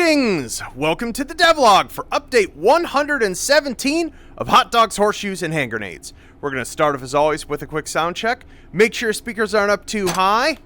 Greetings! Welcome to the devlog for update 117 of hot dogs, horseshoes, and hand grenades. We're going to start off as always with a quick sound check. Make sure speakers aren't up too high.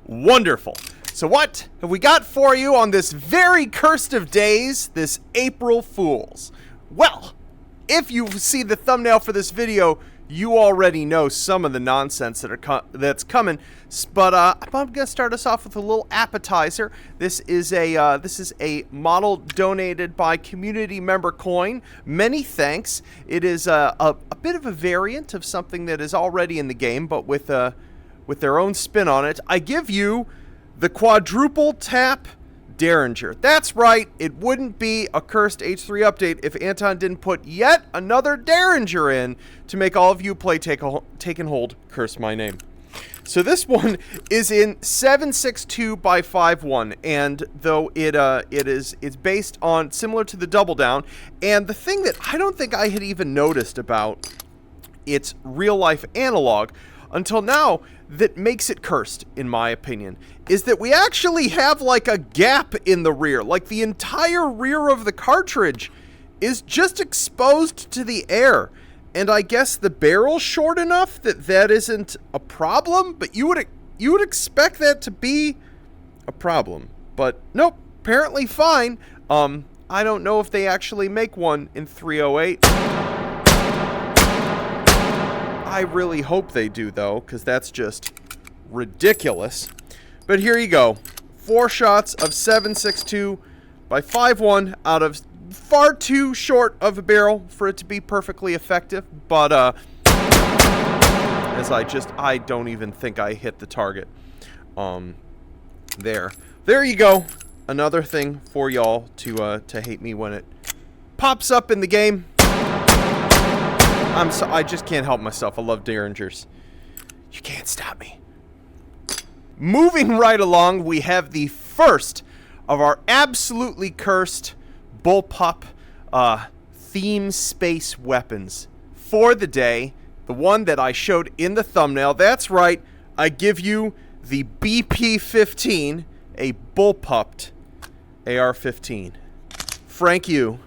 Wonderful. So what have we got for you on this very cursed of days, this April Fool's? Well, if you see the thumbnail for this video, you already know some of the nonsense that's coming, but I'm gonna start us off with a little appetizer. This is a model donated by community member Coin. Many thanks. It is a bit of a variant of something that is already in the game, but with their own spin on it. I give you the quadruple tap derringer. That's right, it wouldn't be a cursed H3 update if Anton didn't put yet another derringer in to make all of you play Take and Hold Curse My Name. So this one is in 7.62 by 5.1, and though it's based on similar to the Double Down, and the thing that I don't think I had even noticed about its real life analog until now that makes it cursed, in my opinion, is that we actually have like a gap in the rear. Like the entire rear of the cartridge is just exposed to the air. And I guess the barrel's short enough that that isn't a problem, but you would expect that to be a problem. But nope, apparently fine. I don't know if they actually make one in 308. I really hope they do, though, because that's just ridiculous. But here you go. 4 shots of 7.62 by 5.1 out of far too short of a barrel for it to be perfectly effective. But, as I don't even think I hit the target. There you go. Another thing for y'all to hate me when it pops up in the game. I just can't help myself. I love derringers. You can't stop me. Moving right along, we have the first of our absolutely cursed Bullpup theme space weapons for the day. The one that I showed in the thumbnail. That's right. I give you the BP-15, a Bullpupped AR-15. Frank you,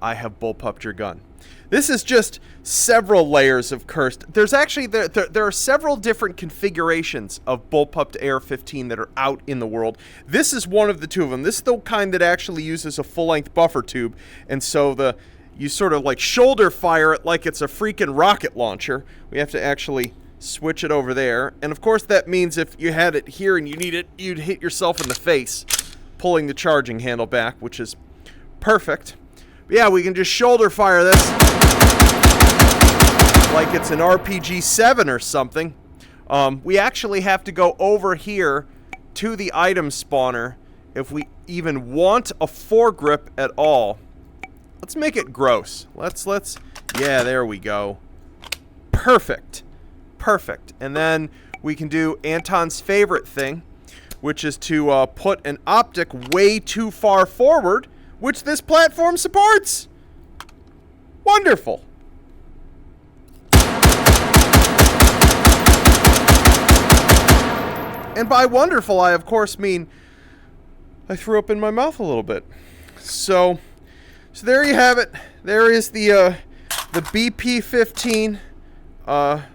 I have Bullpupped your gun. This is just several layers of cursed. There's actually, there are several different configurations of Bullpupped AR-15 that are out in the world. This is one of the two of them. This is the kind that actually uses a full-length buffer tube, and so you sort of like shoulder fire it like it's a freaking rocket launcher. We have to actually switch it over there, and of course that means if you had it here and you need it, you'd hit yourself in the face, pulling the charging handle back, which is perfect. Yeah, we can just shoulder fire this like it's an RPG-7 or something. We actually have to go over here to the item spawner if we even want a foregrip at all. Let's make it gross. Yeah, there we go. Perfect. Perfect. And then we can do Anton's favorite thing, which is to put an optic way too far forward, which this platform supports. Wonderful. And by wonderful, I of course mean I threw up in my mouth a little bit. So there you have it. There is the BP-15. My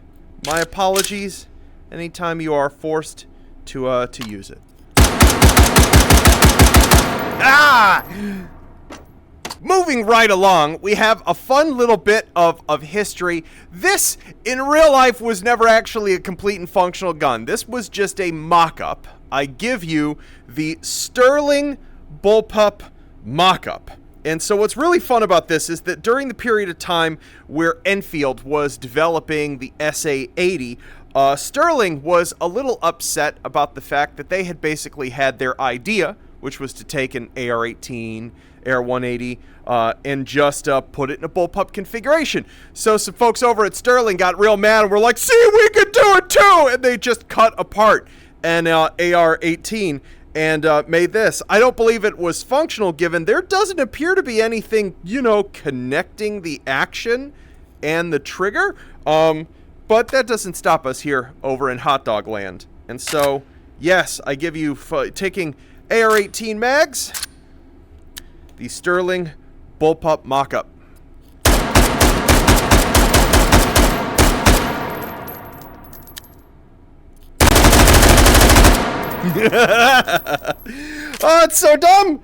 apologies anytime you are forced to use it. Ah! Moving right along, we have a fun little bit of history. This, in real life, was never actually a complete and functional gun. This was just a mock-up. I give you the Sterling Bullpup mock-up. And so what's really fun about this is that during the period of time where Enfield was developing the SA-80, Sterling was a little upset about the fact that they had basically had their idea, which was to take an AR-18, AR-180, and just put it in a Bullpup configuration. So some folks over at Sterling got real mad and were like, see, we could do it too! And they just cut apart an AR-18 and made this. I don't believe it was functional, given there doesn't appear to be anything, connecting the action and the trigger. But that doesn't stop us here over in Hot Dog Land. And so, Yes, I give you, taking AR-18 mags, the Sterling Bullpup mockup. Oh, it's so dumb.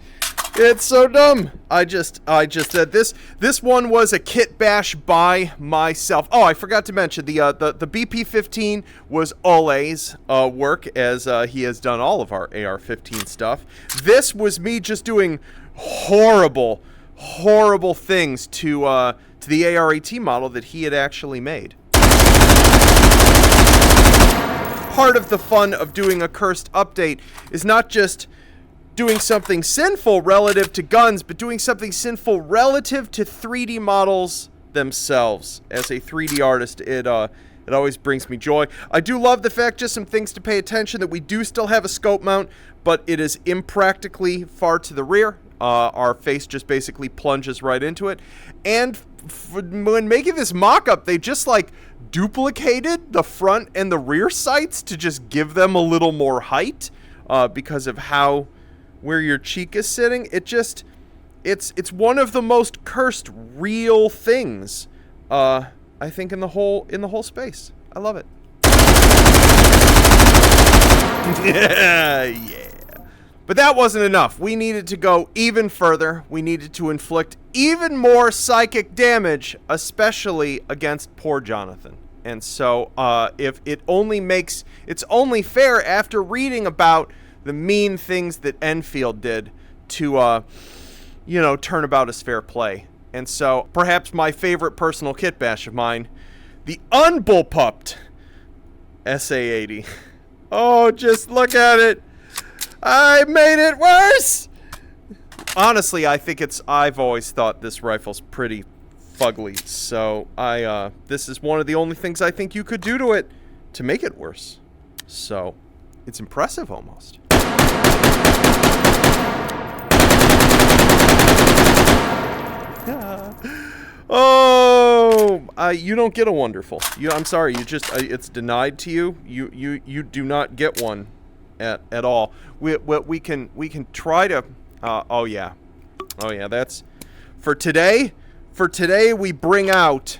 It's so dumb. I just said this one was a kit bash by myself. Oh, I forgot to mention the BP-15 was Ole's work, as he has done all of our AR-15 stuff. This was me just doing horrible things to the AR-18 model that he had actually made. Part of the fun of doing a cursed update is not just doing something sinful relative to guns, but doing something sinful relative to 3D models themselves. As a 3D artist, it always brings me joy. I do love the fact, just some things to pay attention, that we do still have a scope mount, but it is impractically far to the rear. Our face just basically plunges right into it. And when making this mock-up, they just like duplicated the front and the rear sights to just give them a little more height, because of where your cheek is sitting. It's one of the most cursed real things, I think, in the whole space. I love it. Yeah. But that wasn't enough. We needed to go even further. We needed to inflict even more psychic damage, especially against poor Jonathan. And so, it's only fair, after reading about the mean things that Enfield did, to, turn about as fair play. And so, perhaps my favorite personal kit bash of mine, the unbullpupped SA-80. Oh, just look at it. I made it worse! Honestly, I've always thought this rifle's pretty fugly, so this is one of the only things I think you could do to it to make it worse. So, it's impressive almost. Oh, you don't get a wonderful. I'm sorry, it's denied to you. You do not get one at all. We can try to. Oh yeah, that's for today. For today, we bring out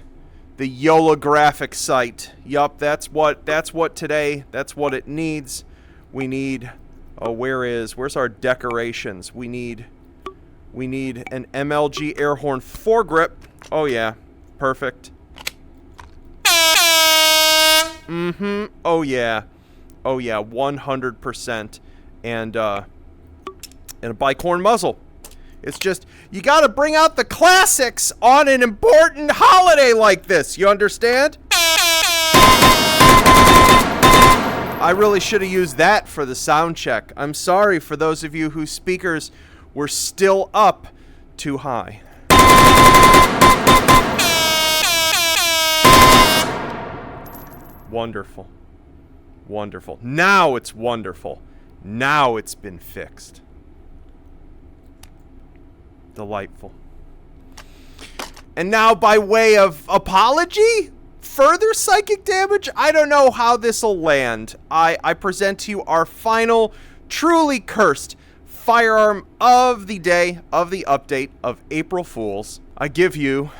the holographic sight. Yup, that's what today. That's what it needs. We need. Oh, where's our decorations? We need an MLG Airhorn foregrip. Oh yeah, perfect. Oh yeah. 100%. And a bicorn muzzle. It's just, you gotta bring out the classics on an important holiday like this, you understand? I really should have used that for the sound check. I'm sorry for those of you whose speakers were still up too high. Wonderful. Now it's wonderful. Now it's been fixed. Delightful. And now, by way of apology, further psychic damage, I don't know how this'll land. I present to you our final, truly cursed firearm of the day, of the update of April Fools. I give you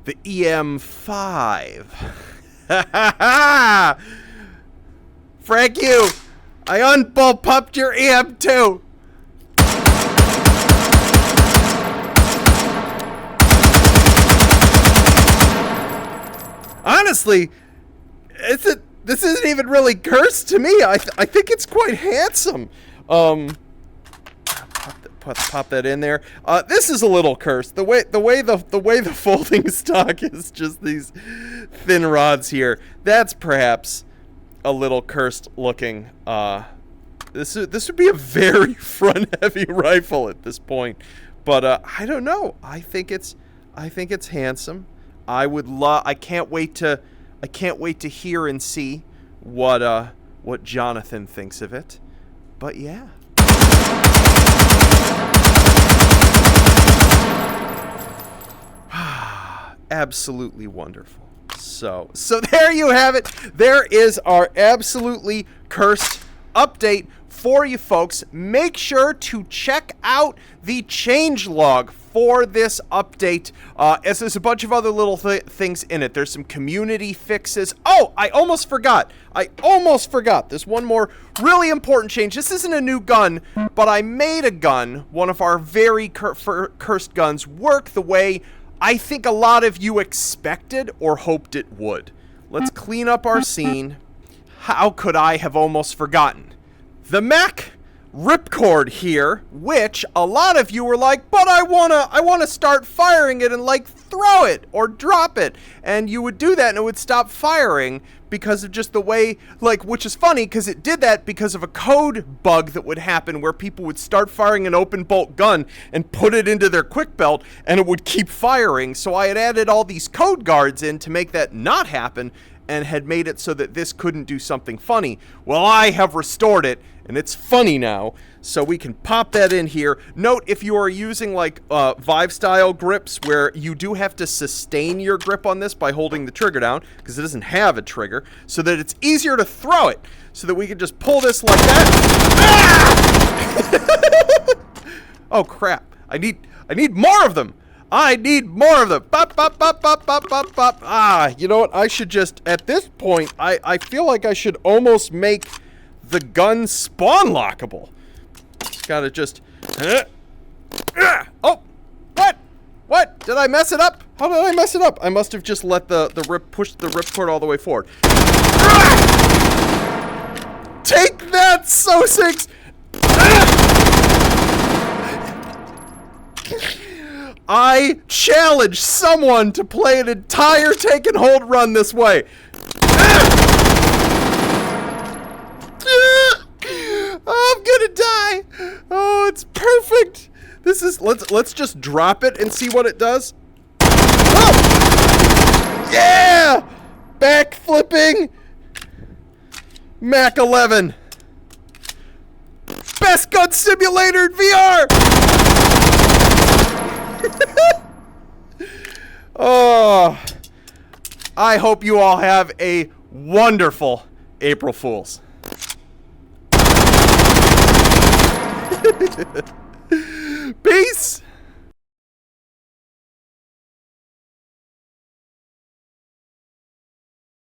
the EM5. Frank, I unbullpupped your EM2. Honestly, this isn't even really cursed to me. I think it's quite handsome. Pop that in there. This is a little cursed. The way the folding stock is just these thin rods here. That's perhaps a little cursed looking. This would be a very front heavy rifle at this point. But I don't know. I think it's handsome. I can't wait to hear and see what Jonathan thinks of it. But yeah. Absolutely wonderful. So there you have it. There is our absolutely cursed update for you folks. Make sure to check out the changelog for this update, as there's a bunch of other little things in it. There's some community fixes. Oh, I almost forgot. There's one more really important change. This isn't a new gun, but I made a gun, one of our very cursed guns, work the way I think a lot of you expected or hoped it would. Let's clean up our scene. How could I have almost forgotten? The mech ripcord here, which a lot of you were like, but I wanna start firing it and like throw it or drop it, and you would do that and it would stop firing because of just the way, like, which is funny because it did that because of a code bug that would happen where people would start firing an open bolt gun and put it into their quick belt and it would keep firing. So I had added all these code guards in to make that not happen and had made it so that this couldn't do something funny. Well, I have restored it and it's funny now, so we can pop that in here. Note, if you are using like Vive style grips where you do have to sustain your grip on this by holding the trigger down because it doesn't have a trigger, so that it's easier to throw it, so that we can just pull this like that. Ah! Oh crap, I need more of them. I need more of them. Bop, bop, bop, bop, bop, bop, bop. Ah, you know what? I should just, at this point, I feel like I should almost make the gun spawn lockable. Just gotta just... Oh! What? Did I mess it up? How did I mess it up? I must have just let push the ripcord all the way forward. Take that, So6! I challenge someone to play an entire take and hold run this way. Oh, I'm gonna die. Oh, it's perfect. This is, let's just drop it and see what it does. Oh! Yeah! Back flipping. Mach 11. Best gun simulator in VR. Oh, I hope you all have a wonderful April Fools. Peace.